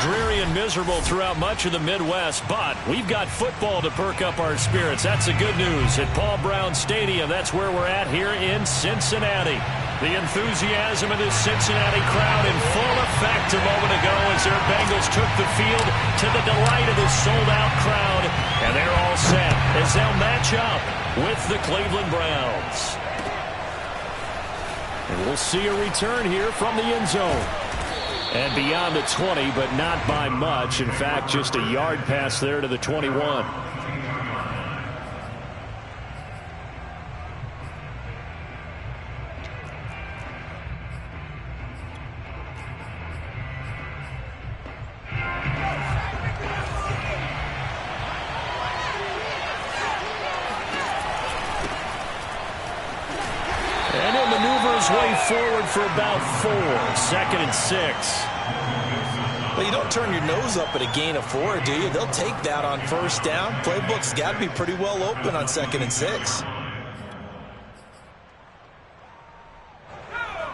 dreary and miserable throughout much of the Midwest, but we've got football to perk up our spirits. That's the good news at Paul Brown Stadium. That's where we're at here in Cincinnati. The enthusiasm of this Cincinnati crowd in full effect a moment ago as their Bengals took the field to the delight of this sold-out crowd. And they're all set as they'll match up with the Cleveland Browns. And we'll see a return here from the end zone. And beyond the 20, but not by much. In fact, just a yard pass there to the 21. And he'll maneuver his way forward for about 4. 2nd and 6. But you don't turn your nose up at a gain of 4, do you? They'll take that on first down. Playbook's got to be pretty well open on 2nd and 6.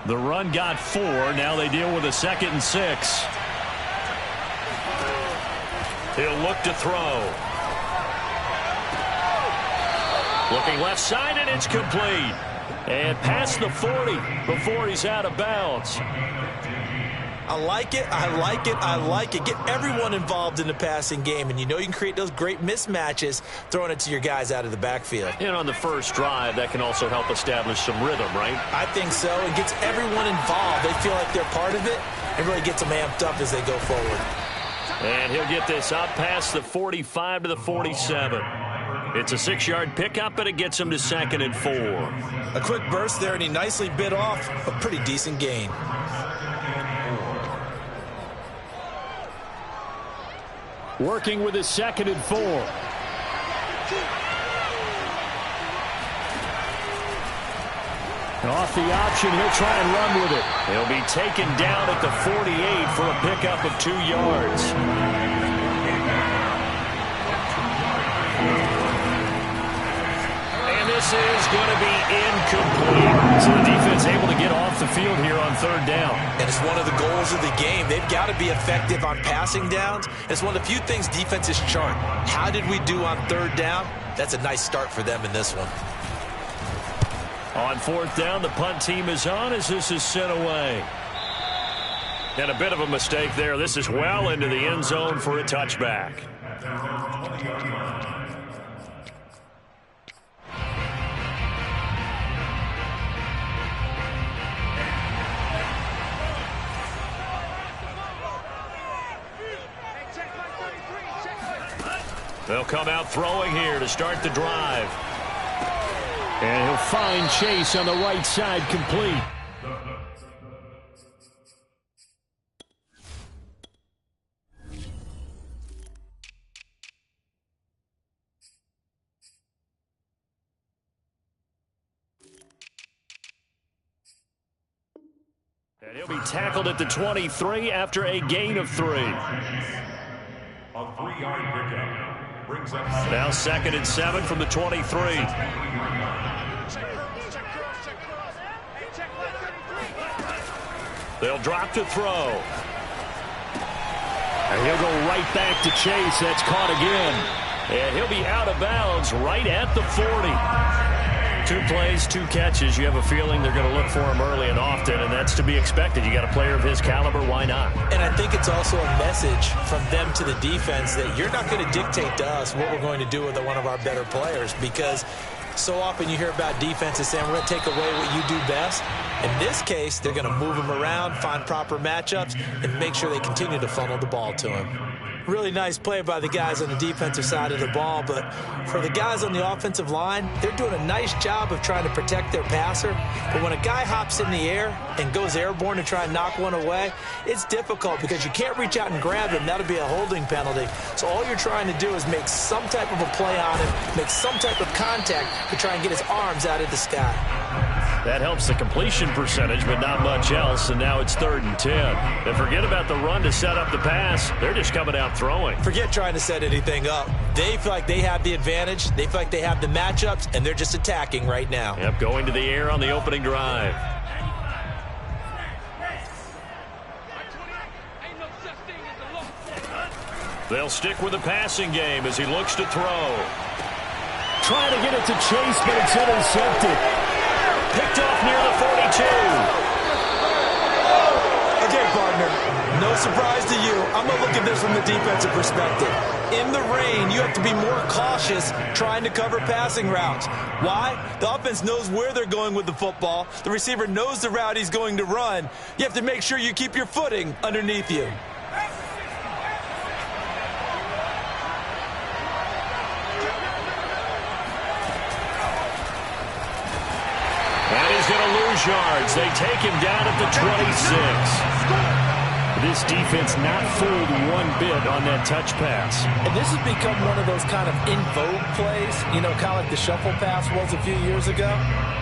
The run got 4. Now they deal with a 2nd and 6. He'll look to throw. Looking left side, and it's complete. And past the 40 before he's out of bounds. I like it, I like it, I like it. Get everyone involved in the passing game, and you know you can create those great mismatches throwing it to your guys out of the backfield. And on the first drive, that can also help establish some rhythm, right? I think so. It gets everyone involved. They feel like they're part of it, and really gets them amped up as they go forward. And he'll get this up past the 45 to the 47. It's a 6-yard pickup, but it gets him to 2nd and 4. A quick burst there, and he nicely bit off a pretty decent gain. Working with his 2nd and 4. Off the option, he'll try and run with it. He'll be taken down at the 48 for a pickup of 2 yards. This is going to be incomplete. So the defense able to get off the field here on 3rd down. And it's one of the goals of the game. They've got to be effective on passing downs. It's one of the few things defenses chart. How did we do on 3rd down? That's a nice start for them in this one. On 4th down, the punt team is on as this is sent away. And a bit of a mistake there. This is well into the end zone for a touchback. They'll come out throwing here to start the drive. And he'll find Chase on the right side complete. And he'll be tackled at the 23 after a gain of 3. A 3-yard pickup. Now 2nd and 7 from the 23. They'll drop to throw. And he'll go right back to Chase. That's caught again. And he'll be out of bounds right at the 40. 2 plays, 2 catches. You have a feeling they're going to look for him early and often, and that's to be expected. You got a player of his caliber, why not? And I think it's also a message from them to the defense that you're not going to dictate to us what we're going to do with one of our better players, because so often you hear about defenses saying we're going to take away what you do best. In this case, they're going to move him around, find proper matchups, and make sure they continue to funnel the ball to him. Really nice play by the guys on the defensive side of the ball, but for the guys on the offensive line, they're doing a nice job of trying to protect their passer. But when a guy hops in the air and goes airborne to try and knock one away, it's difficult because you can't reach out and grab him. That'll be a holding penalty. So all you're trying to do is make some type of a play on him, make some type of contact to try and get his arms out of the sky. That helps the completion percentage, but not much else, and now it's 3rd and 10. And forget about the run to set up the pass. They're just coming out throwing. Forget trying to set anything up. They feel like they have the advantage. They feel like they have the matchups, and they're just attacking right now. Yep, going to the air on the opening drive. They'll stick with the passing game as he looks to throw. Trying to get it to Chase, but it's intercepted. Picked off near the 42. Okay, partner, no surprise to you. I'm going to look at this from the defensive perspective. In the rain, you have to be more cautious trying to cover passing routes. Why? The offense knows where they're going with the football. The receiver knows the route he's going to run. You have to make sure you keep your footing underneath you. And he's going to lose yards. They take him down at the 26. This defense not fooled one bit on that touch pass. And this has become one of those kind of in vogue plays, you know, kind of like the shuffle pass was a few years ago.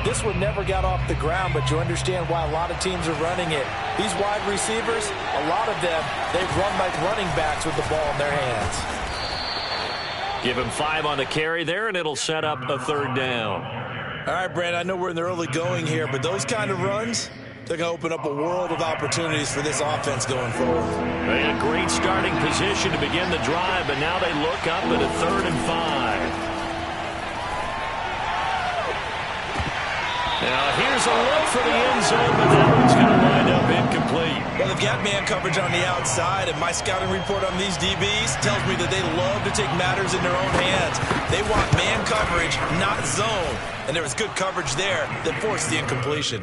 This one never got off the ground, but you understand why a lot of teams are running it. These wide receivers, a lot of them, they run like running backs with the ball in their hands. Give him 5 on the carry there, and it'll set up a 3rd down. All right, Brandon, I know we're in the early going here, but those kind of runs, they're going to open up a world of opportunities for this offense going forward. They had a great starting position to begin the drive, but now they look up at a 3rd and 5. Now here's a look for the end zone, but that one's going to wind up incomplete. Well, they've got man coverage on the outside, and my scouting report on these DBs tells me that they love to take matters in their own hands. They want man coverage, not zone. And there was good coverage there that forced the incompletion.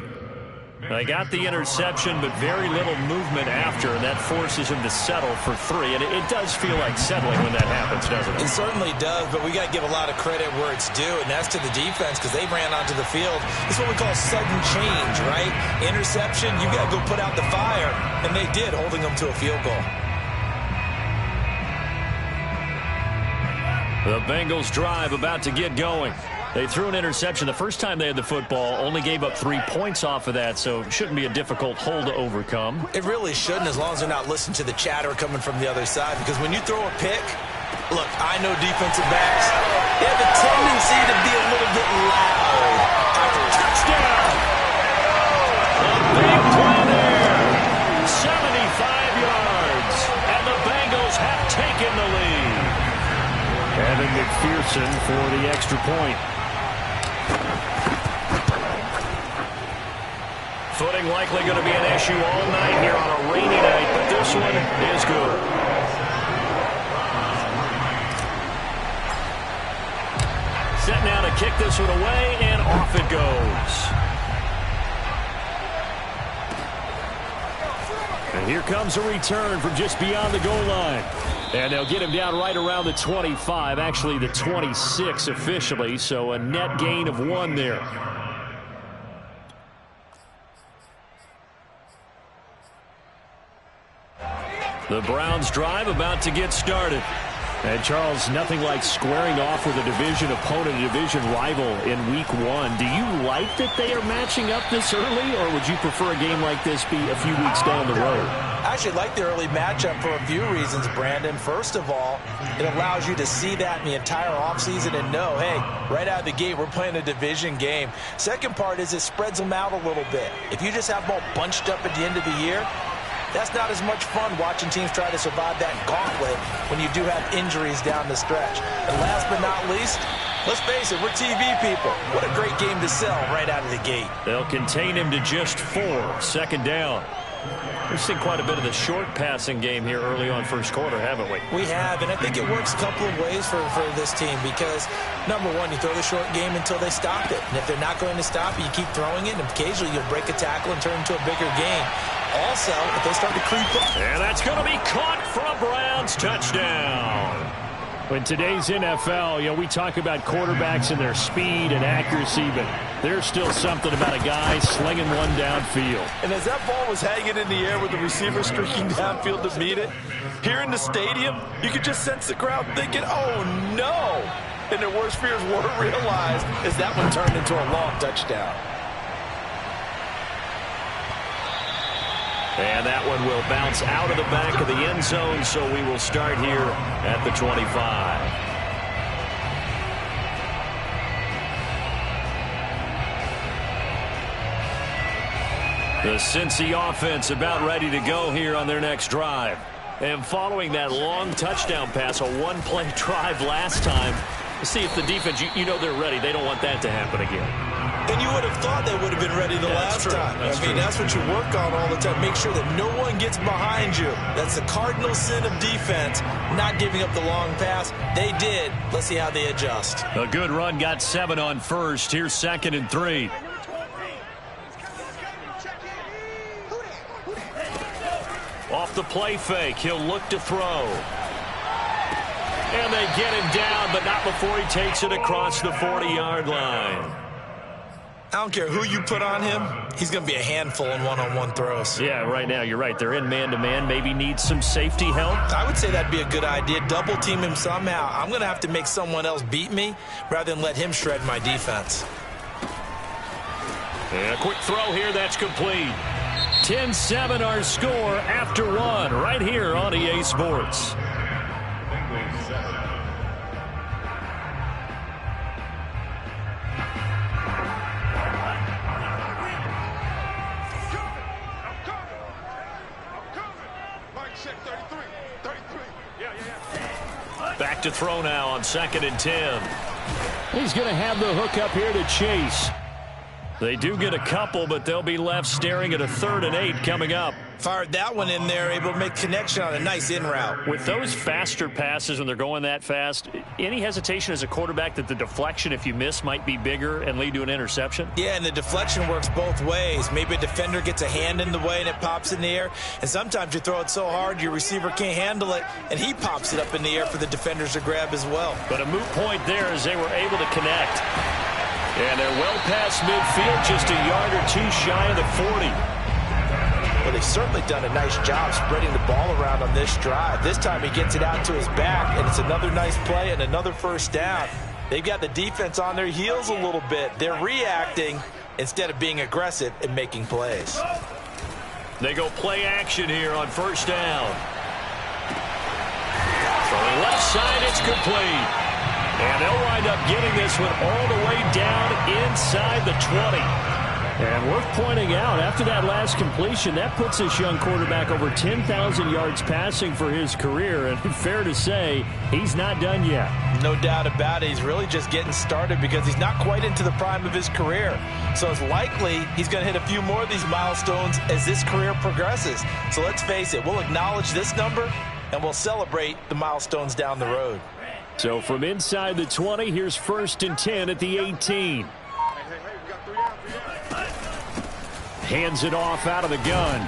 They got the interception, but very little movement after, and that forces him to settle for 3. And it does feel like settling when that happens, doesn't it? It certainly does, but we got to give a lot of credit where it's due, and that's to the defense because they ran onto the field. It's what we call sudden change, right? Interception, you got to go put out the fire, and they did, holding them to a field goal. The Bengals drive about to get going. They threw an interception the first time they had the football, only gave up 3 points off of that, so it shouldn't be a difficult hole to overcome. It really shouldn't, as long as they're not listening to the chatter coming from the other side, because when you throw a pick, look, I know defensive backs, they have a tendency to be a little bit loud. Touchdown! A big play there. 75 yards, and the Bengals have taken the lead. Evan McPherson for the extra point. Footing likely going to be an issue all night here on a rainy night, but this one is good. Set now to kick this one away, and off it goes. And here comes a return from just beyond the goal line. And they'll get him down right around the 25, actually the 26 officially, so a net gain of 1 there. The Browns drive about to get started. And Charles, nothing like squaring off with a division opponent, a division rival in week 1. Do you like that they are matching up this early, or would you prefer a game like this be a few weeks down the road? I actually like the early matchup for a few reasons, Brandon. First of all, it allows you to see that in the entire offseason and know, hey, right out of the gate, we're playing a division game. Second part is it spreads them out a little bit. If you just have them all bunched up at the end of the year, that's not as much fun watching teams try to survive that gauntlet when you do have injuries down the stretch. And last but not least, let's face it, we're TV people. What a great game to sell right out of the gate. They'll contain him to just 4. 2nd down. We've seen quite a bit of the short passing game here early on first quarter, haven't we? We have, and I think it works a couple of ways for this team because, number one, you throw the short game until they stop it. And if they're not going to stop it, you keep throwing it, and occasionally you'll break a tackle and turn it into a bigger game. Also, if they start to creep up. And that's going to be caught for a Browns touchdown. In today's NFL, you know, we talk about quarterbacks and their speed and accuracy, but there's still something about a guy slinging one downfield. And as that ball was hanging in the air with the receiver streaking downfield to meet it, here in the stadium, you could just sense the crowd thinking, oh, no. And their worst fears weren't realized as that one turned into a long touchdown. And that one will bounce out of the back of the end zone, so we will start here at the 25. The Cincy offense about ready to go here on their next drive. And following that long touchdown pass, a one-play drive last time, see if the defense, you know they're ready. They don't want that to happen again. And you would have thought they would have been ready the last time. I mean, that's what you work on all the time. Make sure that no one gets behind you. That's the cardinal sin of defense, not giving up the long pass. They did. Let's see how they adjust. A good run, got 7 on first. Here's 2nd and 3. Off the play fake, he'll look to throw. And they get him down, but not before he takes it across the 40-yard line. I don't care who you put on him. He's going to be a handful in one-on-one throws. Yeah, right now, you're right. They're in man-to-man. Maybe need some safety help. I would say that'd be a good idea. Double team him somehow. I'm going to have to make someone else beat me rather than let him shred my defense. And a quick throw here. That's complete. 10-7 our score after 1 right here on EA Sports. Back to throw now on 2nd and 10. He's going to have the hook up here to Chase. They do get a couple, but they'll be left staring at a 3rd and 8 coming up. Fired that one in there, able to make connection on a nice in route. With those faster passes when they're going that fast, any hesitation as a quarterback that the deflection, if you miss, might be bigger and lead to an interception? Yeah, and the deflection works both ways. Maybe a defender gets a hand in the way and it pops in the air. And sometimes you throw it so hard your receiver can't handle it, and he pops it up in the air for the defenders to grab as well. But a moot point there as they were able to connect. And they're well past midfield, just a yard or 2 shy of the 40. Well, they've certainly done a nice job spreading the ball around on this drive. This time he gets it out to his back, and it's another nice play and another first down. They've got the defense on their heels a little bit. They're reacting instead of being aggressive and making plays. They go play action here on first down. From the left side, it's complete. And they'll wind up getting this one all the way down inside the 20. And worth pointing out, after that last completion, that puts this young quarterback over 10,000 yards passing for his career. And fair to say, he's not done yet. No doubt about it. He's really just getting started because he's not quite into the prime of his career. So it's likely he's going to hit a few more of these milestones as this career progresses. So let's face it, we'll acknowledge this number and we'll celebrate the milestones down the road. So from inside the 20, here's 1st and 10 at the 18. Hands it off out of the gun.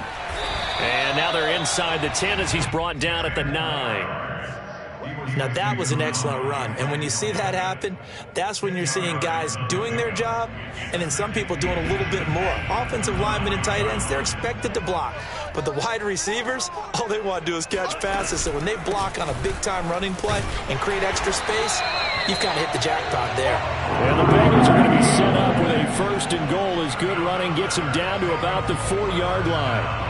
And now they're inside the 10 as he's brought down at the 9. Now that was an excellent run. And when you see that happen, that's when you're seeing guys doing their job and then some people doing a little bit more. Offensive linemen and tight ends, they're expected to block. But the wide receivers, all they want to do is catch passes. So when they block on a big-time running play and create extra space, you've got to hit the jackpot there. And the Bengals are going to be set up with a 1st and goal as good running gets them down to about the 4-yard line.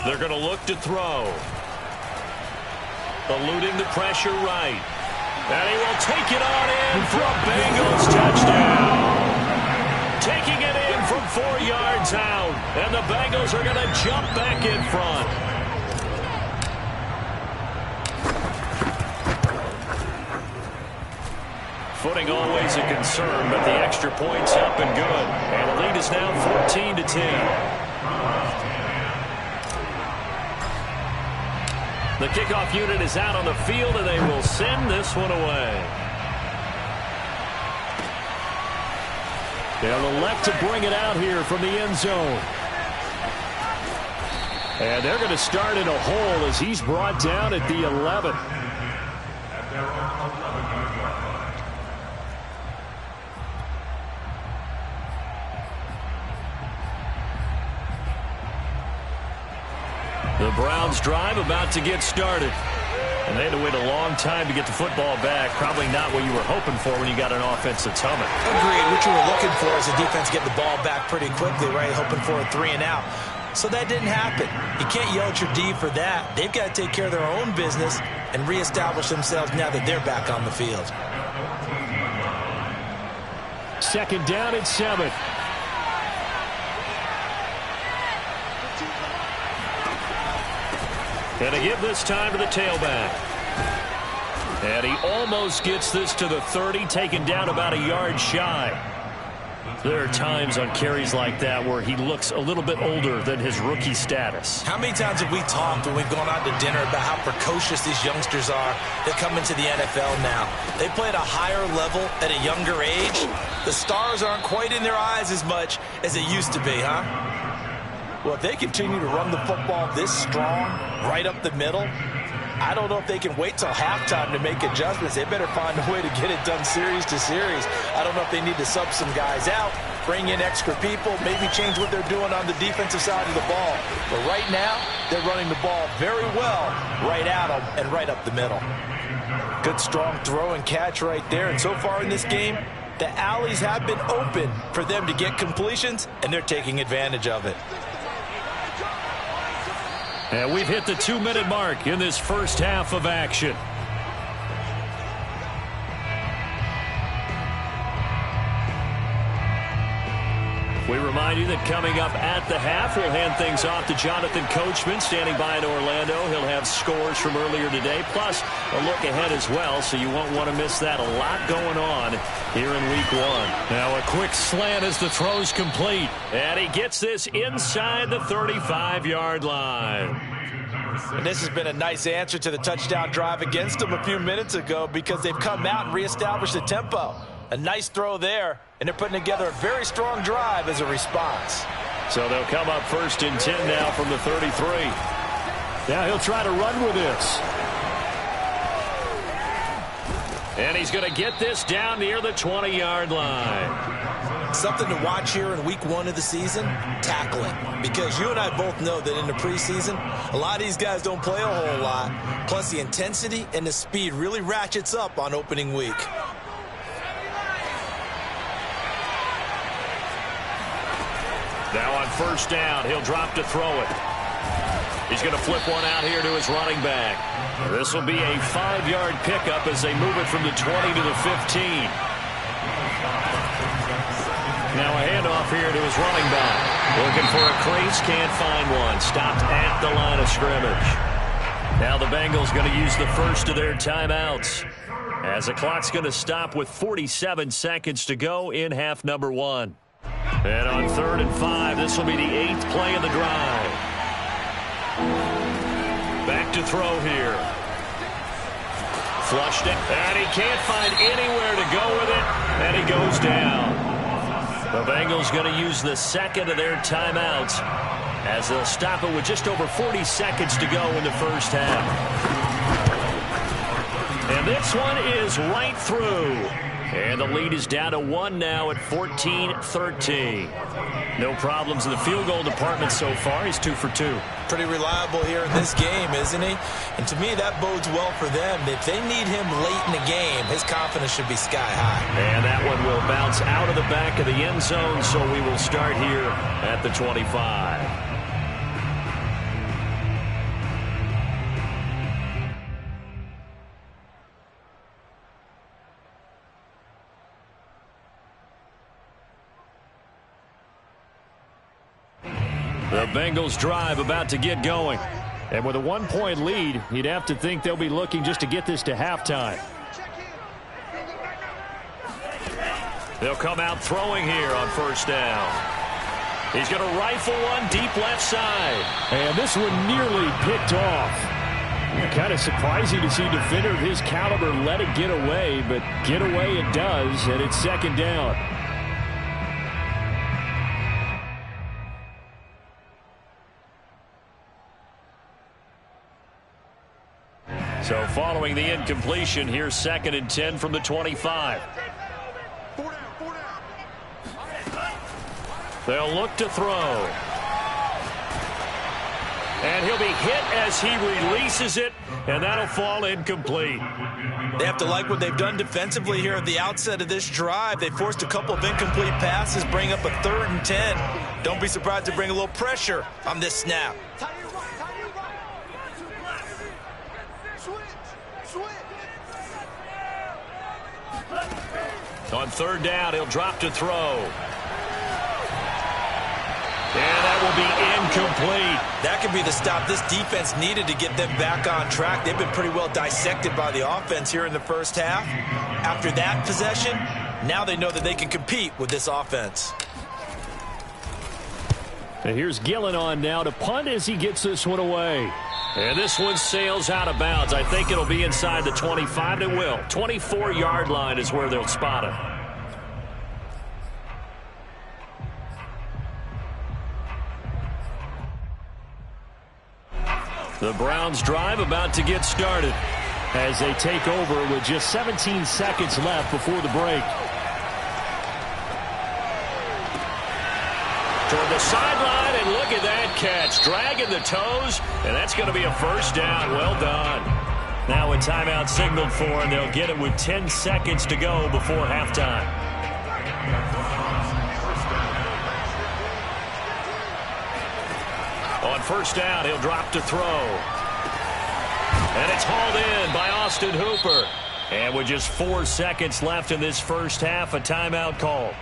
They're going to look to throw. Eluding the pressure right. And he will take it on in for a Bengals touchdown. Taking it in from 4 yards out. And the Bengals are going to jump back in front. Footing always a concern, but the extra point's up and good. And the lead is now 14-10. The kickoff unit is out on the field, and they will send this one away. They'll elect to bring it out here from the end zone. And they're going to start in a hole as he's brought down at the 11. The Browns drive about to get started. And they had to wait a long time to get the football back. Probably not what you were hoping for when you got an offense that's humming. Agreed. What you were looking for is the defense get the ball back pretty quickly, right? Hoping for a 3 and out. So that didn't happen. You can't yell at your D for that. They've got to take care of their own business and reestablish themselves now that they're back on the field. Second down and 7. And to give this time to the tailback. And he almost gets this to the 30, taken down about a yard shy. There are times on carries like that where he looks a little bit older than his rookie status. How many times have we talked when we've gone out to dinner about how precocious these youngsters are that come into the NFL now? They play at a higher level at a younger age. The stars aren't quite in their eyes as much as it used to be, huh? Well, if they continue to run the football this strong, right up the middle, I don't know if they can wait till halftime to make adjustments. They better find a way to get it done series to series. I don't know if they need to sub some guys out, bring in extra people, maybe change what they're doing on the defensive side of the ball. But right now, they're running the ball very well right at them and right up the middle. Good strong throw and catch right there. And so far in this game, the alleys have been open for them to get completions, and they're taking advantage of it. And we've hit the 2-minute mark in this first half of action. We remind you that coming up at the half, we'll hand things off to Jonathan Coachman standing by in Orlando. He'll have scores from earlier today, plus a look ahead as well, so you won't want to miss that. A lot going on here in week 1. Now a quick slant as the throw's complete. And he gets this inside the 35-yard line. And this has been a nice answer to the touchdown drive against them a few minutes ago because they've come out and reestablished the tempo. A nice throw there, and they're putting together a very strong drive as a response. So they'll come up 1st and 10 now from the 33. Now he'll try to run with this. And he's going to get this down near the 20-yard line. Something to watch here in week 1 of the season, tackling. Because you and I both know that in the preseason, a lot of these guys don't play a whole lot. Plus the intensity and the speed really ratchets up on opening week. Now on 1st down, he'll drop to throw it. He's going to flip one out here to his running back. This will be a 5-yard pickup as they move it from the 20 to the 15. Now a handoff here to his running back. Looking for a crease, can't find one. Stopped at the line of scrimmage. Now the Bengals going to use the first of their timeouts, as the clock's going to stop with 47 seconds to go in half number 1. And on 3rd and 5, this will be the 8th play of the drive. Back to throw here. Flushed it, and he can't find anywhere to go with it, and he goes down. The Bengals going to use the 2nd of their timeouts as they'll stop it with just over 40 seconds to go in the first half. And this one is right through. And the lead is down to 1 now at 14-13. No problems in the field goal department so far. He's 2 for 2. Pretty reliable here in this game, isn't he? And to me, that bodes well for them. If they need him late in the game, his confidence should be sky high. And that one will bounce out of the back of the end zone, so we will start here at the 25. The Bengals drive about to get going. And with a 1-point lead, you'd have to think they'll be looking just to get this to halftime. They'll come out throwing here on 1st down. He's going to rifle one deep left side. And this one nearly picked off. Kind of surprising to see a defender of his caliber let it get away, but get away it does, and it's 2nd down. So following the incompletion, here's 2nd and 10 from the 25. They'll look to throw. And he'll be hit as he releases it, and that'll fall incomplete. They have to like what they've done defensively here at the outset of this drive. They forced a couple of incomplete passes, bring up a 3rd and 10. Don't be surprised to bring a little pressure on this snap. On 3rd down, he'll drop to throw. And that will be incomplete. That could be the stop this defense needed to get them back on track. They've been pretty well dissected by the offense here in the first half. After that possession, now they know that they can compete with this offense. And here's Gillen on now to punt as he gets this one away. And this one sails out of bounds. I think it'll be inside the 25. It will. 24-yard line is where they'll spot it. The Browns drive about to get started as they take over with just 17 seconds left before the break. Toward the sideline, and look at that catch. Dragging the toes, and that's going to be a first down. Well done. Now a timeout signaled for, and they'll get it with 10 seconds to go before halftime. On first down, he'll drop to throw. And it's hauled in by Austin Hooper. And with just 4 seconds left in this first half, a timeout call.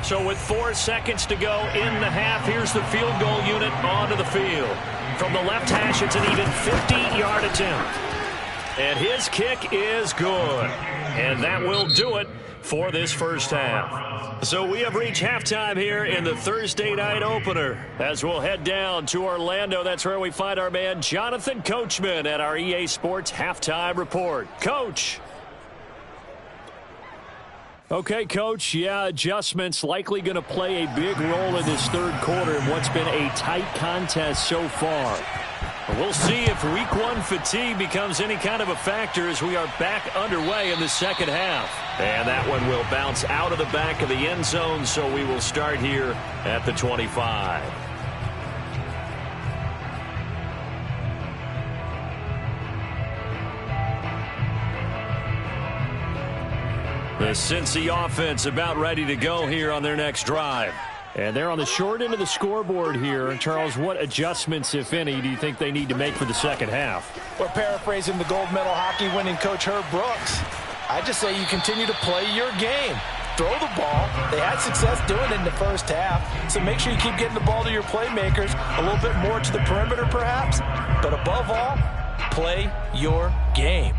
So with 4 seconds to go in the half, here's the field goal unit onto the field. From the left hash, it's an even 50-yard attempt. And his kick is good. And that will do it for this first half. So we have reached halftime here in the Thursday night opener. As we'll head down to Orlando, that's where we find our man Jonathan Coachman at our EA Sports Halftime Report. Coach. Okay, Coach, yeah, adjustments likely going to play a big role in this third quarter in what's been a tight contest so far. We'll see if week one fatigue becomes any kind of a factor as we are back underway in the second half. And that one will bounce out of the back of the end zone, so we will start here at the 25. The Cincy offense about ready to go here on their next drive. And they're on the short end of the scoreboard here. Charles, what adjustments, if any, do you think they need to make for the second half? We're paraphrasing the gold medal hockey winning coach Herb Brooks. I just say you continue to play your game. Throw the ball. They had success doing it in the first half. So make sure you keep getting the ball to your playmakers, a little bit more to the perimeter perhaps. But above all, play your game.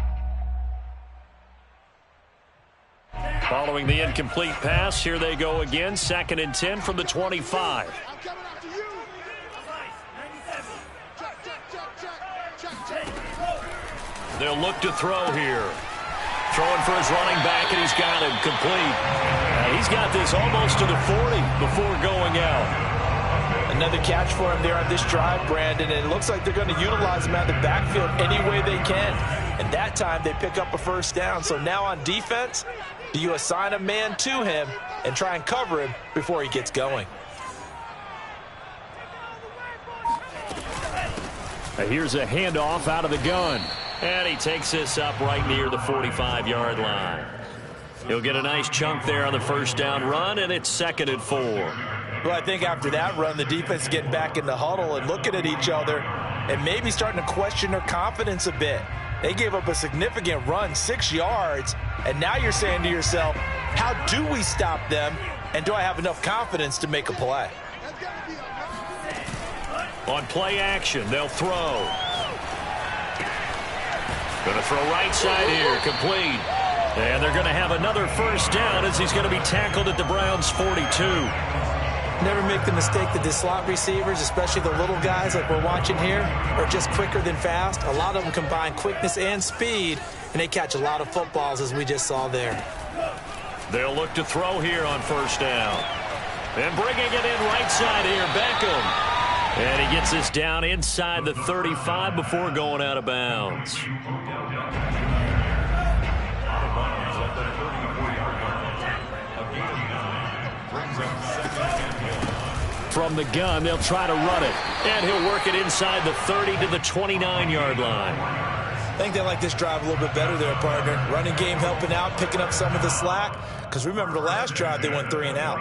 Following the incomplete pass, here they go again. 2nd and 10 from the 25. They'll look to throw here. Throwing for his running back, and he's got him complete. He's got this almost to the 40 before going out. Another catch for him there on this drive, Brandon, and it looks like they're going to utilize him out of the backfield any way they can. And that time they pick up a first down. So now on defense, do you assign a man to him and try and cover him before he gets going? Here's a handoff out of the gun. And he takes this up right near the 45-yard line. He'll get a nice chunk there on the first down run, and it's 2nd and 4. Well, I think after that run, the defense is getting back in the huddle and looking at each other and maybe starting to question their confidence a bit. They gave up a significant run, 6 yards, and now you're saying to yourself, how do we stop them, and do I have enough confidence to make a play? On play action, they'll throw. Going to throw right side here, complete. And they're going to have another first down as he's going to be tackled at the Browns' 42. Never make the mistake that the slot receivers, especially the little guys like we're watching here, are just quicker than fast. A lot of them combine quickness and speed, and they catch a lot of footballs, as we just saw there. They'll look to throw here on first down. And bringing it in right side here, Beckham. And he gets this down inside the 35 before going out of bounds. From the gun, they'll try to run it. And he'll work it inside the 30 to the 29-yard line. I think they like this drive a little bit better there, partner. Running game helping out, picking up some of the slack. Because remember the last drive, they went 3 and out.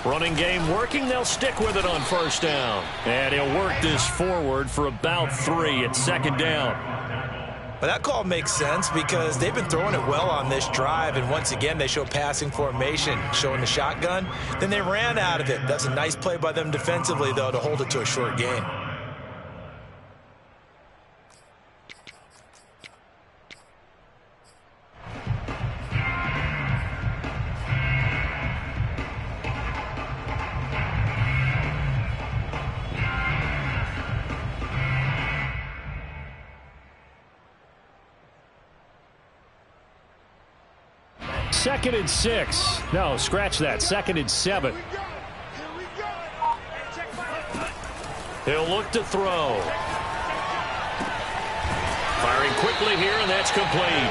Running game working. They'll stick with it on first down. And he'll work this forward for about 3 at second down. But that call makes sense because they've been throwing it well on this drive. And once again, they show passing formation, showing the shotgun. Then they ran out of it. That's a nice play by them defensively, though, to hold it to a short gain. Second and 6. No, scratch that. Second and 7. He'll look to throw. Firing quickly here, and that's complete.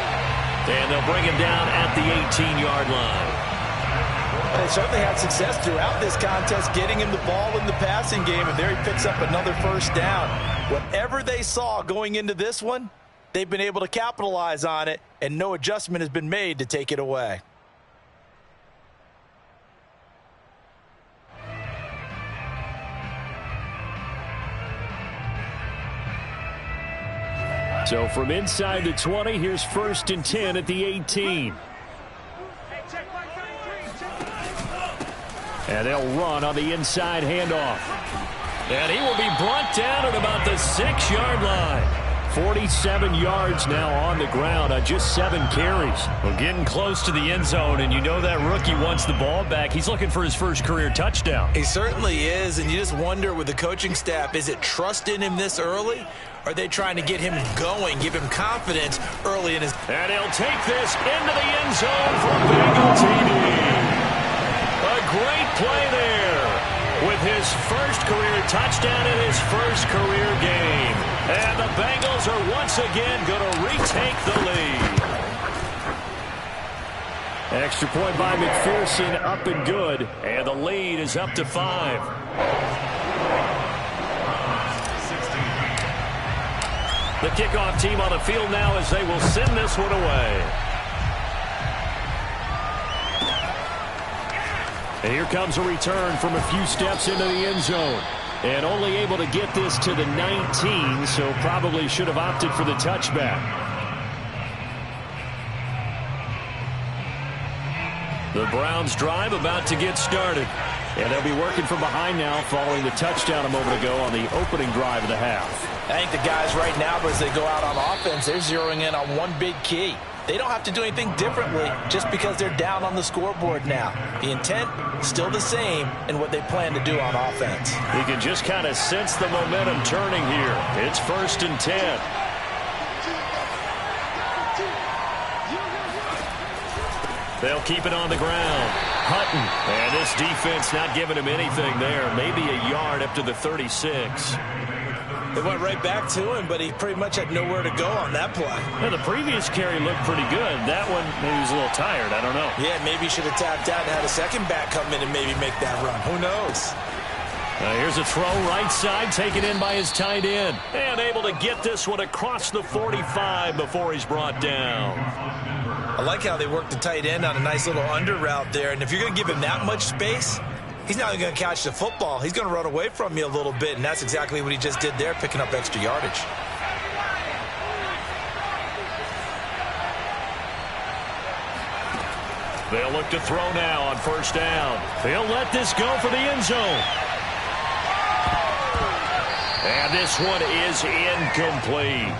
And they'll bring him down at the 18-yard line. They certainly had success throughout this contest getting him the ball in the passing game, and there he picks up another first down. Whatever they saw going into this one, they've been able to capitalize on it, and no adjustment has been made to take it away. So from inside the 20, here's first and 10 at the 18. And they'll run on the inside handoff. And he will be brought down at about the 6-yard line. 47 yards now on the ground on just 7 carries. Well, getting close to the end zone, and you know that rookie wants the ball back. He's looking for his first career touchdown. He certainly is, and you just wonder with the coaching staff, is it trust in him this early? Or are they trying to get him going, give him confidence early in his... And he'll take this into the end zone for Bengal TD. A great play there with his first career touchdown in his first career game. And the Bengals are once again going to retake the lead. Extra point by McPherson, up and good. And the lead is up to 5. The kickoff team on the field now as they will send this one away. And here comes a return from a few steps into the end zone. And only able to get this to the 19, so probably should have opted for the touchback. The Browns drive about to get started. And they'll be working from behind now following the touchdown a moment ago on the opening drive of the half. I think the guys right now, as they go out on offense, they're zeroing in on one big key. They don't have to do anything differently just because they're down on the scoreboard now. The intent, still the same in what they plan to do on offense. You can just kind of sense the momentum turning here. It's first and 10. They'll keep it on the ground. Hutton. And this defense not giving him anything there. Maybe a yard up to the 36. They went right back to him, but he pretty much had nowhere to go on that play. Well, the previous carry looked pretty good. That one, maybe he was a little tired. I don't know. Yeah, maybe he should have tapped out and had a second back come in and maybe make that run. Who knows? Here's a throw right side, taken in by his tight end. And able to get this one across the 45 before he's brought down. I like how they work the tight end on a nice little under route there. And if you're going to give him that much space, he's not going to catch the football. He's going to run away from you a little bit, and that's exactly what he just did there, picking up extra yardage. They'll look to throw now on first down. They'll let this go for the end zone. And this one is incomplete.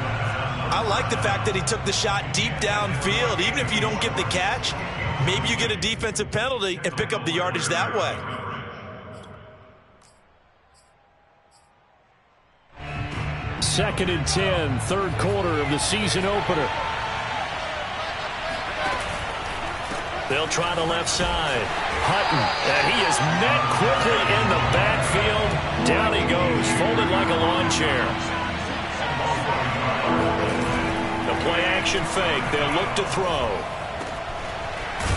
I like the fact that he took the shot deep downfield. Even if you don't get the catch, maybe you get a defensive penalty and pick up the yardage that way. Second and 10, third quarter of the season opener. They'll try the left side. Hutton, and he is met quickly in the backfield. Down he goes, folded like a lawn chair. play action fake. They'll look to throw.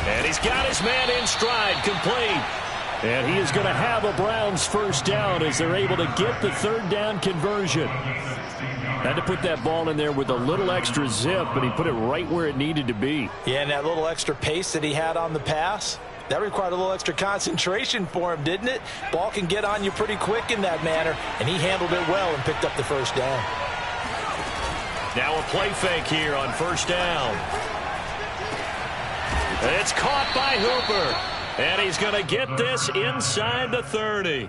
And he's got his man in stride, complete. And he is going to have a Browns first down as they're able to get the third down conversion. Had to put that ball in there with a little extra zip, but he put it right where it needed to be. Yeah, and that little extra pace that he had on the pass, that required a little extra concentration for him, didn't it? Ball can get on you pretty quick in that manner, and he handled it well and picked up the first down. Now a play fake here on first down. It's caught by Hooper. And he's going to get this inside the 30.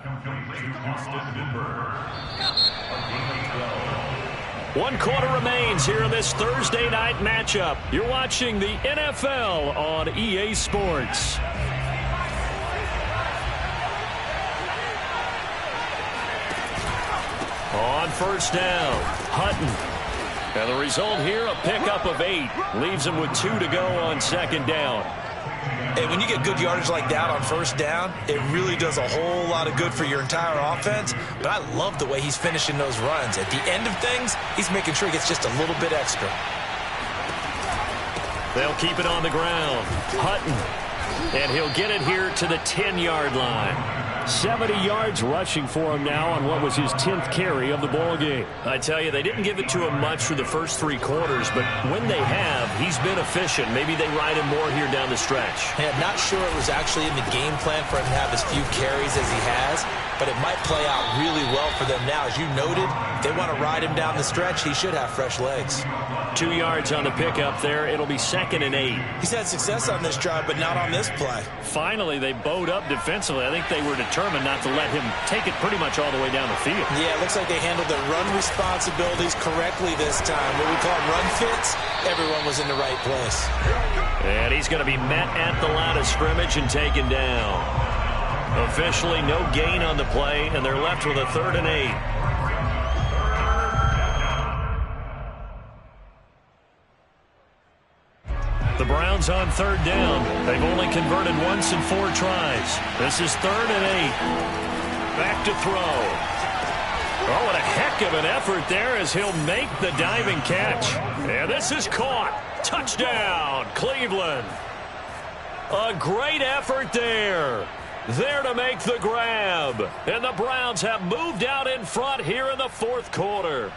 1 quarter remains here in this Thursday night matchup. You're watching the NFL on EA Sports. On first down, Hutton. And the result here, a pickup of 8. Leaves him with 2 to go on second down. Hey, when you get good yardage like that on first down, it really does a whole lot of good for your entire offense. But I love the way he's finishing those runs. At the end of things, he's making sure he gets just a little bit extra. They'll keep it on the ground. Hutton. And he'll get it here to the 10-yard line. 70 yards rushing for him now on what was his 10th carry of the ball game. I tell you, they didn't give it to him much for the first 3 quarters, but when they have, he's been efficient. Maybe they ride him more here down the stretch. Yeah, not sure it was actually in the game plan for him to have as few carries as he has, but it might play out really well for them now. As you noted, if they want to ride him down the stretch, he should have fresh legs. 2 yards on the pickup there. It'll be 2nd and 8. He's had success on this drive, but not on this play. Finally, they bowed up defensively. I think they were determined not to let him take it pretty much all the way down the field. Yeah, it looks like they handled their run responsibilities correctly this time. What we call run fits, everyone was in the right place. And he's going to be met at the line of scrimmage and taken down. Officially no gain on the play, and they're left with a 3rd and 8. The Browns on 3rd down. They've only converted once in 4 tries. This is 3rd and 8. Back to throw. Oh, what a heck of an effort there as he'll make the diving catch. And this is caught. Touchdown, Cleveland. A great effort there. There to make the grab. And the Browns have moved out in front here in the 4th quarter.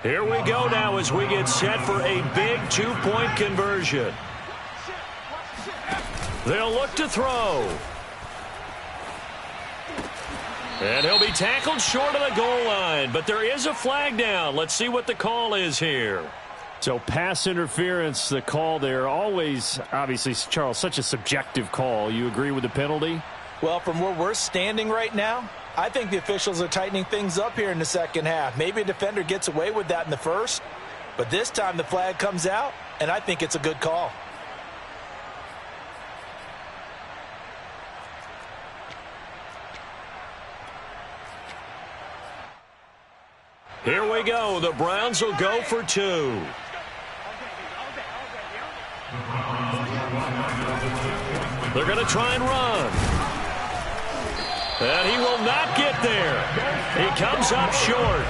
Here we go now as we get set for a big 2-point conversion. They'll look to throw. And he'll be tackled short of the goal line, but there is a flag down. Let's see what the call is here. So pass interference, the call there. Always, obviously, Charles, such a subjective call. You agree with the penalty? Well, from where we're standing right now, I think the officials are tightening things up here in the second half. Maybe a defender gets away with that in the first, but this time the flag comes out, and I think it's a good call. Here we go. The Browns will go for 2. They're going to try and run. And he will not get there. He comes up short.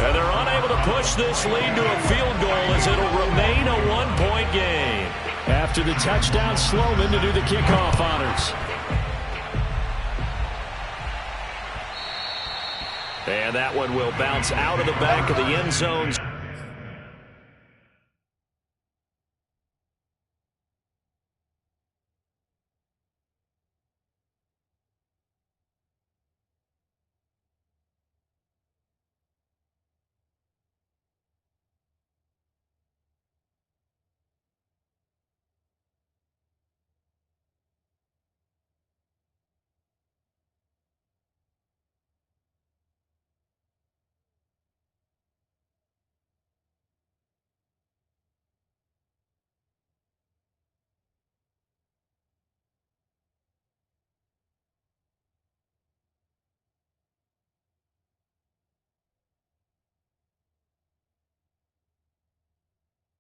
And they're unable to push this lead to a field goal as it'll remain a 1-point game. After the touchdown, Sloman to do the kickoff honors. And that one will bounce out of the back of the end zone.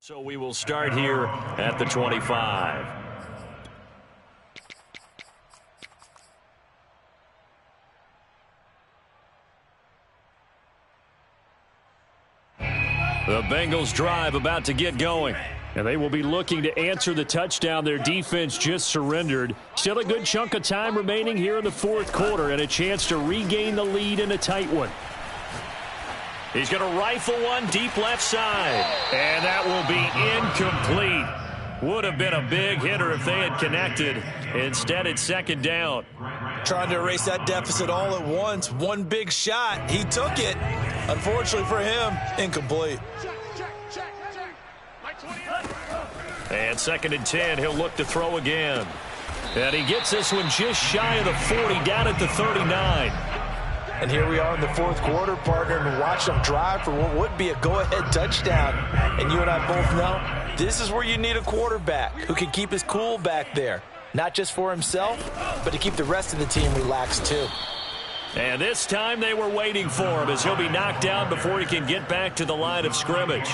So we will start here at the 25. The Bengals drive about to get going. And they will be looking to answer the touchdown their defense just surrendered. Still a good chunk of time remaining here in the fourth quarter and a chance to regain the lead in a tight one. He's going to rifle one deep left side. And that will be incomplete. Would have been a big hitter if they had connected. Instead, it's second down. Trying to erase that deficit all at once. One big shot. He took it. Unfortunately for him, incomplete. And second and 10, he'll look to throw again. And he gets this one just shy of the 40, down at the 39. And here we are in the fourth quarter, partner, and watch them drive for what would be a go-ahead touchdown. And you and I both know this is where you need a quarterback who can keep his cool back there. Not just for himself, but to keep the rest of the team relaxed too. And this time they were waiting for him as he'll be knocked down before he can get back to the line of scrimmage.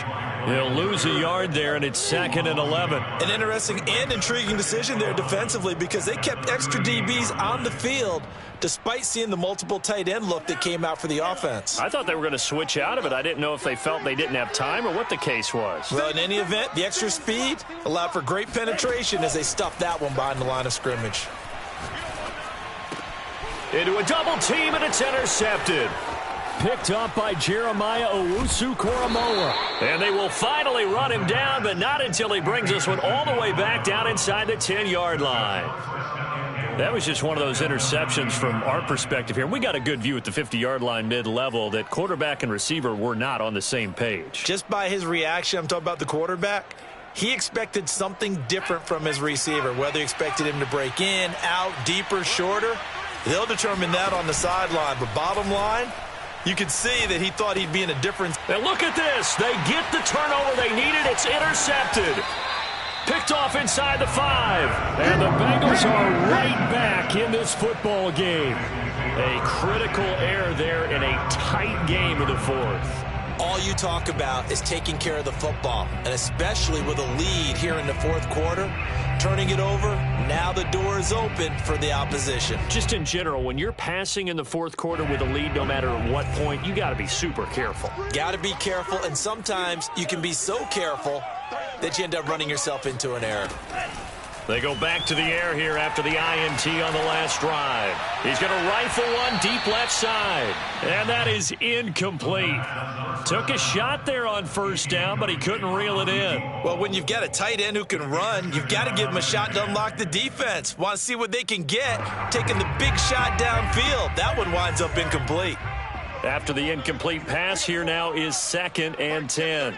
He'll lose a yard there, and it's second and 11. An interesting and intriguing decision there defensively because they kept extra DBs on the field despite seeing the multiple tight end look that came out for the offense. I thought they were going to switch out of it. I didn't know if they felt they didn't have time or what the case was. Well, in any event, the extra speed allowed for great penetration as they stuffed that one behind the line of scrimmage. Into a double team, and it's intercepted. Picked up by Jeremiah Owusu-Koramoah. And they will finally run him down, but not until he brings this one all the way back down inside the 10-yard line. That was just one of those interceptions from our perspective here. We got a good view at the 50-yard line mid-level that quarterback and receiver were not on the same page. Just by his reaction, I'm talking about the quarterback, he expected something different from his receiver, whether he expected him to break in, out, deeper, shorter. They'll determine that on the sideline. But bottom line, you could see that he thought he'd be in a difference. And look at this. They get the turnover they needed. It's intercepted. Picked off inside the 5. And the Bengals are right back in this football game. A critical error there in a tight game of the fourth. All you talk about is taking care of the football, and especially with a lead here in the fourth quarter, turning it over, now the door is open for the opposition. Just in general, when you're passing in the fourth quarter with a lead, no matter at what point, you got to be super careful. Got to be careful, and sometimes you can be so careful that you end up running yourself into an error. They go back to the air here after the INT on the last drive. He's going to rifle one deep left side. And that is incomplete. Took a shot there on first down, but he couldn't reel it in. Well, when you've got a tight end who can run, you've got to give him a shot to unlock the defense. Want to see what they can get, taking the big shot downfield. That one winds up incomplete. After the incomplete pass, here now is second and 10.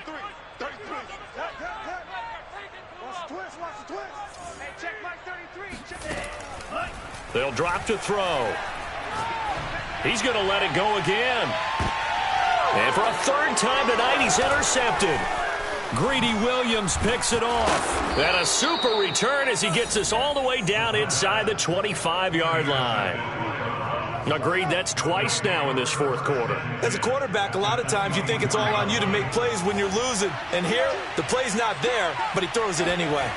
They'll drop to throw. He's going to let it go again. And for a third time tonight, he's intercepted. Greedy Williams picks it off. And a super return as he gets us all the way down inside the 25-yard line. Agreed, that's twice now in this fourth quarter. As a quarterback, a lot of times you think it's all on you to make plays when you're losing. And here, the play's not there, but he throws it anyway.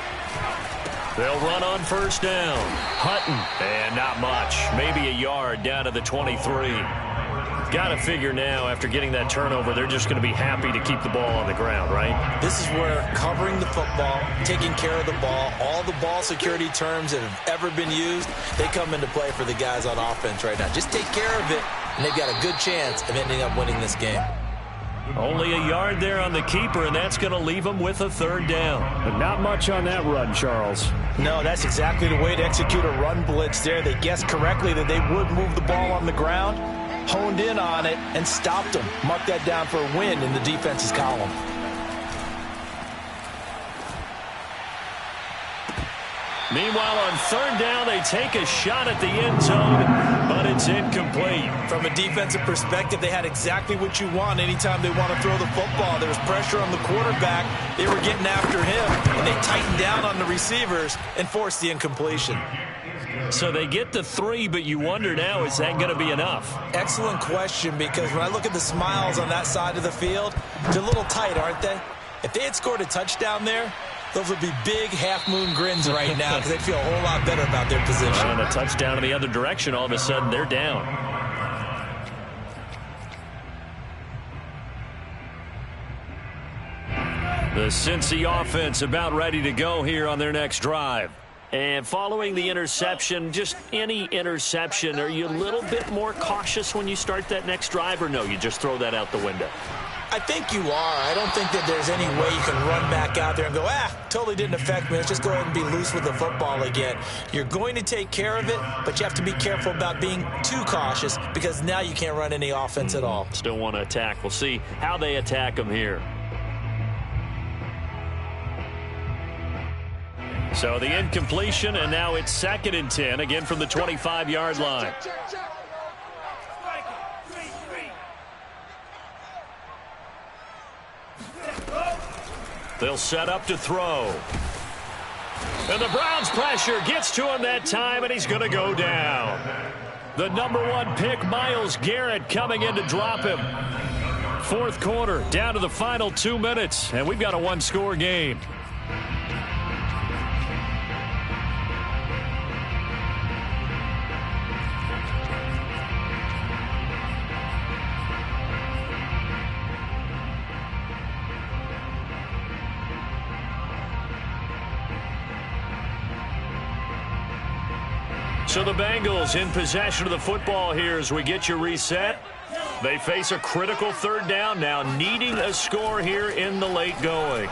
They'll run on first down. Hutton, and not much. Maybe a yard down to the 23. Got to figure now, after getting that turnover, they're just going to be happy to keep the ball on the ground, right? This is where covering the football, taking care of the ball, all the ball security terms that have ever been used, they come into play for the guys on offense right now. Just take care of it, and they've got a good chance of ending up winning this game. Only a yard there on the keeper, and that's going to leave them with a third down. But not much on that run, Charles. No, that's exactly the way to execute a run blitz there. They guessed correctly that they would move the ball on the ground, honed in on it, and stopped them. Mark that down for a win in the defense's column. Meanwhile, on third down, they take a shot at the end zone, but it's incomplete. From a defensive perspective, they had exactly what you want anytime they want to throw the football. There was pressure on the quarterback. They were getting after him, and they tightened down on the receivers and forced the incompletion. So they get the 3, but you wonder now, is that going to be enough? Excellent question, because when I look at the smiles on that side of the field, they're a little tight, aren't they? If they had scored a touchdown there, those would be big half-moon grins right now because they'd feel a whole lot better about their position. And a touchdown in the other direction, all of a sudden they're down. The Cincy offense about ready to go here on their next drive. And following the interception, just any interception, are you a little bit more cautious when you start that next drive, or no, you just throw that out the window? I think you are. I don't think that there's any way you can run back out there and go, totally didn't affect me. Let's just go ahead and be loose with the football again. You're going to take care of it, but you have to be careful about being too cautious because now you can't run any offense at all. Still want to attack. We'll see how they attack them here. So the incompletion, and now it's 2nd and 10, again from the 25-yard line. They'll set up to throw. And the Browns pressure gets to him that time, and he's going to go down. The #1 pick, Myles Garrett, coming in to drop him. 4th quarter, down to the final 2 minutes, and we've got a one-score game. So the Bengals in possession of the football here as we get you reset. They face a critical 3rd down now, needing a score here in the late going.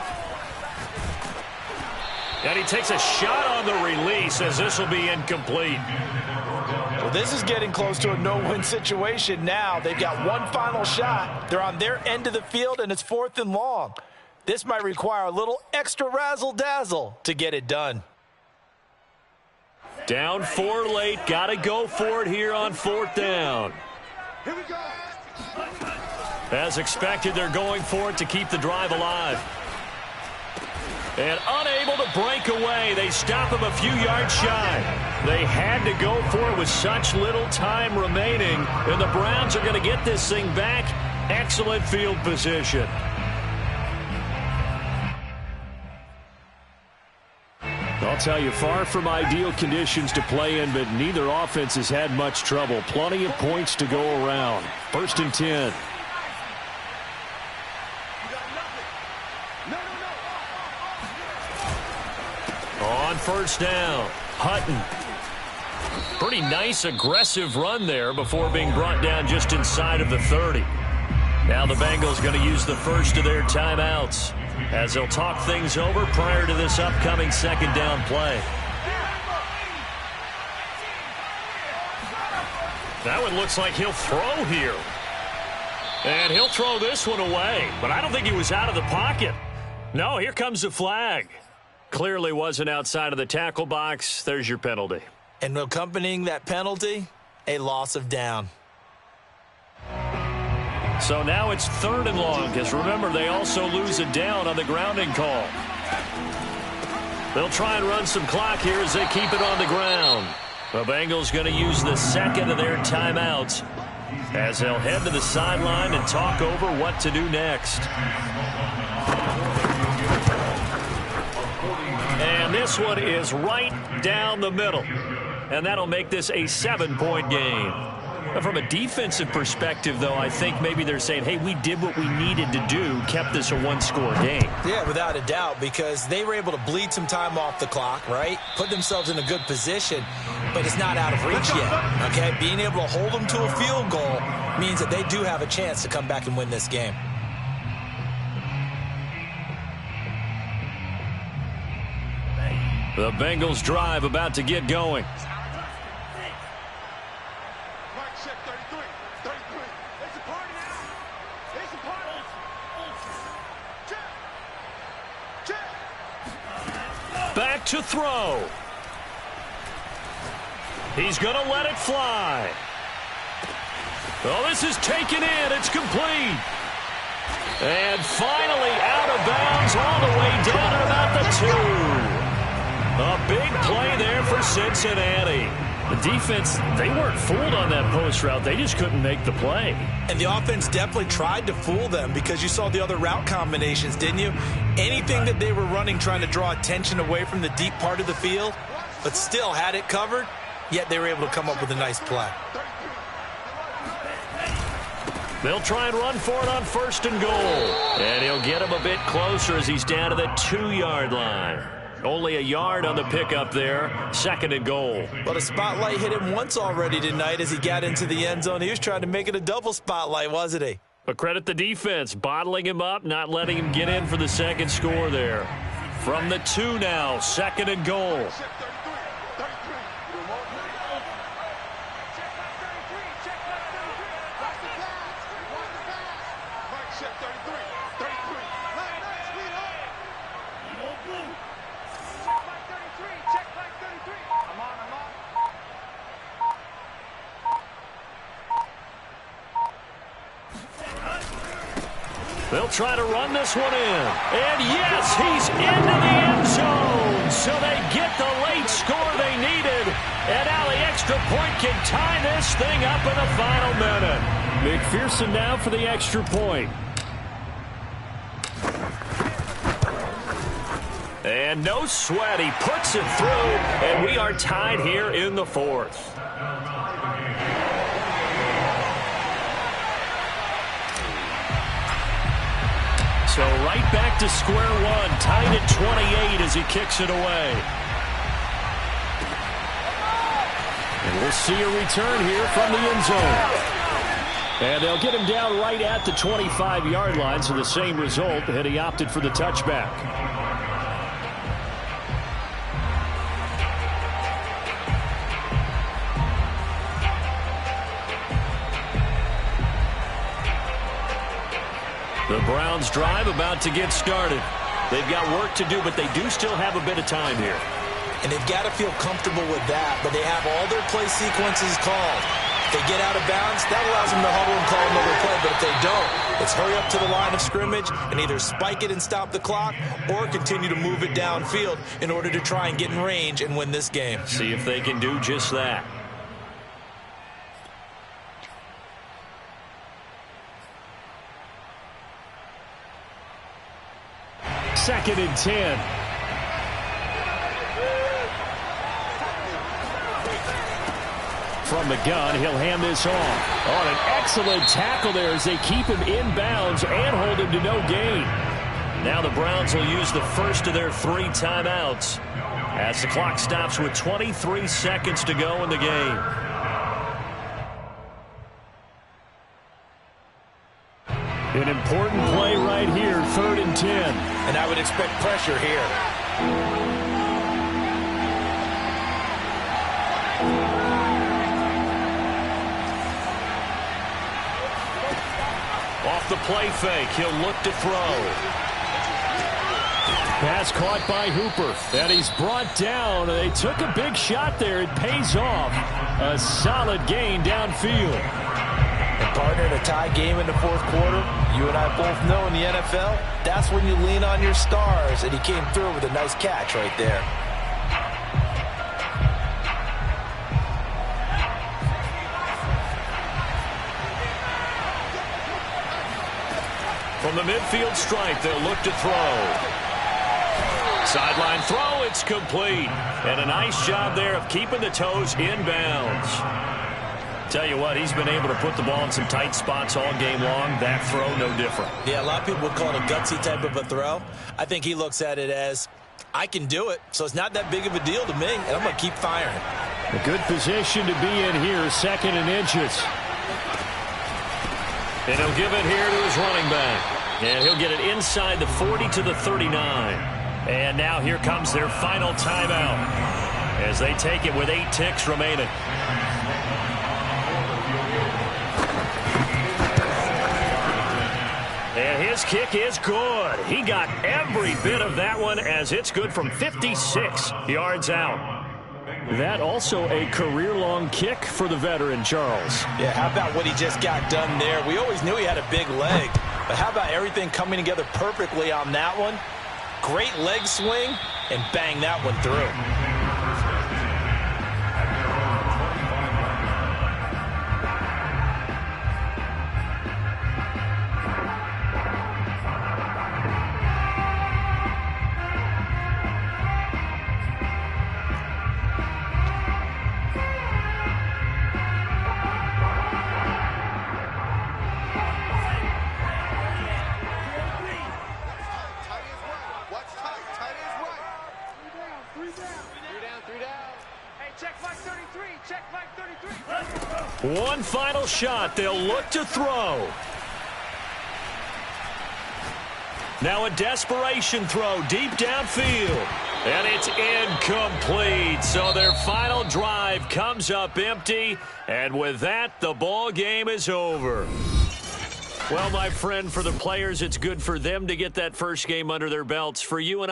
And he takes a shot on the release as this will be incomplete. Well, this is getting close to a no-win situation now. They've got one final shot. They're on their end of the field, and it's 4th and long. This might require a little extra razzle-dazzle to get it done. Down 4 late. Got to go for it here on 4th down. Here we go. As expected, they're going for it to keep the drive alive. And unable to break away. They stop him a few yards shy. They had to go for it with such little time remaining. And the Browns are going to get this thing back. Excellent field position. I'll tell you, far from ideal conditions to play in, but neither offense has had much trouble. Plenty of points to go around. 1st and 10. On 1st down, Hutton. Pretty nice, aggressive run there before being brought down just inside of the 30. Now the Bengals going to use the first of their timeouts as they'll talk things over prior to this upcoming 2nd down play. That one looks like he'll throw here. And he'll throw this one away. But I don't think he was out of the pocket. No, here comes the flag. Clearly wasn't outside of the tackle box. There's your penalty. And accompanying that penalty, a loss of down. So now it's 3rd and long, because remember, they also lose a down on the grounding call. They'll try and run some clock here as they keep it on the ground. The Bengals going to use the 2nd of their timeouts as they'll head to the sideline and talk over what to do next. And this one is right down the middle. And that'll make this a 7-point game. From a defensive perspective, though, I think maybe they're saying, hey, we did what we needed to do, kept this a one-score game. Yeah, without a doubt, because they were able to bleed some time off the clock, right? Put themselves in a good position, but it's not out of reach yet, okay? Being able to hold them to a field goal means that they do have a chance to come back and win this game. The Bengals drive about to get going. Back to throw. He's going to let it fly. Oh, this is taken in. It's complete. And finally out of bounds all the way down at about the 2. A big play there for Cincinnati. The defense, they weren't fooled on that post route. They just couldn't make the play. And the offense definitely tried to fool them because you saw the other route combinations, didn't you? Anything that they were running trying to draw attention away from the deep part of the field, but still had it covered, yet they were able to come up with a nice play. They'll try and run for it on 1st and goal. And he'll get him a bit closer as he's down to the 2-yard line. Only a yard on the pickup there. 2nd and goal. Well, the spotlight hit him once already tonight as he got into the end zone. He was trying to make it a double spotlight, wasn't he? But credit the defense, bottling him up, not letting him get in for the 2nd score there. From the 2 now, 2nd and goal. They'll try to run this one in. And yes, he's into the end zone. So they get the late score they needed. And now the extra point can tie this thing up in the final minute. McPherson now for the extra point. And no sweat. He puts it through. And we are tied here in the 4th. So right back to square one, tied at 28 as he kicks it away. And we'll see a return here from the end zone. And they'll get him down right at the 25-yard line, so the same result, and he opted for the touchback. The Browns drive about to get started. They've got work to do, but they do still have a bit of time here. And they've got to feel comfortable with that, but they have all their play sequences called. If they get out of bounds, that allows them to huddle and call another play, but if they don't, it's hurry up to the line of scrimmage and either spike it and stop the clock or continue to move it downfield in order to try and get in range and win this game. See if they can do just that. Second and 10. From the gun, he'll hand this off. Oh, an excellent tackle there as they keep him in bounds and hold him to no gain. Now the Browns will use the first of their 3 timeouts as the clock stops with 23 seconds to go in the game. An important play right here, 3rd and 10. And I would expect pressure here. Off the play fake, he'll look to throw. Pass caught by Hooper, and he's brought down. They took a big shot there. It pays off. A solid gain downfield. And partner, in a tie game in the 4th quarter, you and I both know in the NFL, that's when you lean on your stars, and he came through with a nice catch right there. From the midfield stripe, they'll look to throw. Sideline throw, it's complete. And a nice job there of keeping the toes in bounds. Tell you what, he's been able to put the ball in some tight spots all game long. That throw, no different. Yeah, a lot of people would call it a gutsy type of a throw. I think he looks at it as, I can do it, so it's not that big of a deal to me, and I'm going to keep firing. A good position to be in here, 2nd and inches. And he'll give it here to his running back. And he'll get it inside the 40 to the 39. And now here comes their final timeout as they take it with 8 ticks remaining. And his kick is good. He got every bit of that one as it's good from 56 yards out. That also a career-long kick for the veteran, Charles. Yeah, how about what he just got done there? We always knew he had a big leg, but how about everything coming together perfectly on that one? Great leg swing, and bang that one through. One final shot. They'll look to throw. Now a desperation throw deep downfield. And it's incomplete. So their final drive comes up empty. And with that, the ball game is over. Well, my friend, for the players, it's good for them to get that first game under their belts. For you and I,